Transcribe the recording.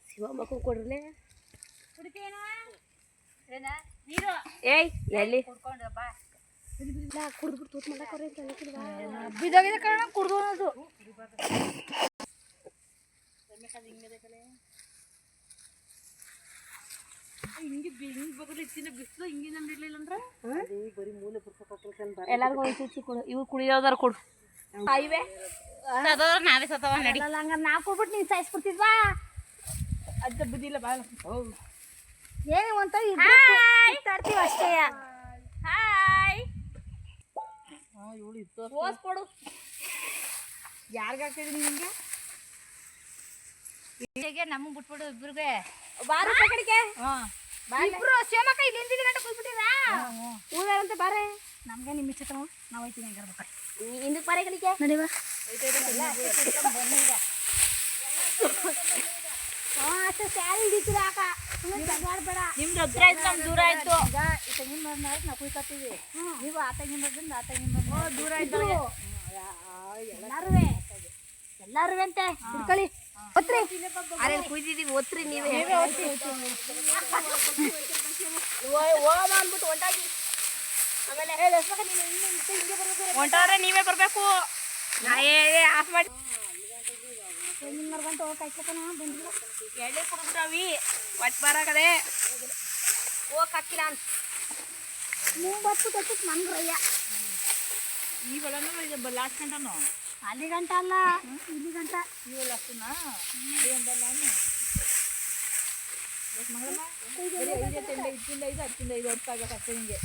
ಶಿವ ಮಕ್ಕ ಕೊಡ್ರಲೆ ಏಯ್ ಎಲ್ಲಿ ಕುಡ್ದು ತೂತ್ ಮಾಡಕ್ಕೆ ಬಿದ್ದಾಗಿದೆ ಕಣ ಕುಡ್ದು ಅನ್ನೋದು ಹಿಂಗೆ ಹಿಂಗೆ ಬಿಸಿಲು ಹಿಂಗಿನ ಇರ್ಲಿಲ್ಲ ಅಂದ್ರೆ ಎಲ್ಲರಿಗೂ ಕೊಡು ಇವು ಕುಡಿಯೋದಾರ ಕೊಡು ಇವೆ ನಾವೇ ಸತ್ತವ ನಡಿ ಹಂಗ ನಾ ಕೊಡ್ಬಿಟ್ಟು ನೀನು ಸಾಯಿಸ್ಬಿಡ್ತಿದ್ವಾ ಅದ ಬುದ್ಧಿಲ್ಲ ಬಾಳ ಏನೇ ಅಂತ ಇರ್ತೀವಿ ಅಷ್ಟೇ ಹಾಯ್ ಇವಳು ಇತ್ತು ಓಸ್ ಕೊಡು ಯಾರಿಗೆ ಹಾಕ್ತಿದ್ದೀನಿ ನಿಮಗೆ ಹೀಗೆ ನಮಗೆ ಬಿಟ್ಬಿಡು ಇಬ್ಬರಿಗೆ ಬಾರ ಕಡೆಗೆ ಇಬ್ರು ಶಿವಮಕ್ಕ ಇಲ್ಲಿ ಹಿಂದಿನ ಗಂಟೆ ಕೂತ್ಬಿಟ್ಟಿರಾ ಊರಂತೆ ಬಾರೆ ನಮ್ಗೆ ನಿಮ್ಮ ಇಷ್ಟ ನಾವು ಹೋಯ್ತೀನಿ ಹೆಂಗಾರ ಬೇಕಾರೆ ಹಿಂದಕ್ಕೆ ಬಾರೆ ಕಡೆಗೆ ನಡಿವಾ ಅಷ್ಟೇ ಸ್ಯಾರಿ ಹಿಡಿತೀರ ಅಕ್ಕ ಬೇಡ ನಿಮ್ದು ಹತ್ರ ಆಯ್ತು ನಮ್ದು ದೂರ ಆಯ್ತು ಈಗ ಈ ತೆಂಗಿನ ಮರ ನಾವು ಕುಯ್ಕೊತೀವಿ ನೀವು ಆ ತೆಂಗಿನ ಮರದಿಂದ ಆ ತೆಂಗಿನ ಮರ ದೂರ ಆಯ್ತು ಎಲ್ಲಾರು ಅಂತೆ ಹಿಡ್ಕೊಳ್ಳಿ ಒತ್ರಿ ಅರೆ ಕುಯ್ದಿದ್ದೀವಿ ಒತ್ರಿ ನೀವೇ ಹೋಗೋಣ ಅಂದ್ಬಿಟ್ಟು ಹೊಂಟಾಗಿ ಆಮೇಲೆ ಹೊಂಟಾದ್ರೆ ನೀವೇ ಬರಬೇಕು ನಾ ಆಫ್ ಮಾಡಿ ತೆಂಗಿನ ಮರ ಗಂಟೆ ಹೋಗಿ ಕಾಯ್ಸ್ಕೊತಾನ ಬಂದಿಲ್ಲ ಎಣ್ಣೆ ಕುಡಿದ್ರವಿ ಒಟ್ಟು ಬರಾಕದೆ ಹೋಗಕ್ಕೆ ಹಾಕಿಲ್ಲ ಅಂತ ಮುಂಬತ್ತು ಮಂಗ್ರಯ್ಯ ಈ ಬಲನು ಲಾಸ್ಟ್ ಗಂಟನು ಅಲ್ಲಿ ಗಂಟ ಅಲ್ಲ ಇಲ್ಲಿ ಗಂಟ ಇವೆಲ್ಲ ಅಷ್ಟನಾ ಮಂಗಳಮ್ಮ 5 10 5 10 5 10 5 ಹೊತ್ತಾಗಬೇಕು ಅಷ್ಟೇ ಹಿಂಗೆ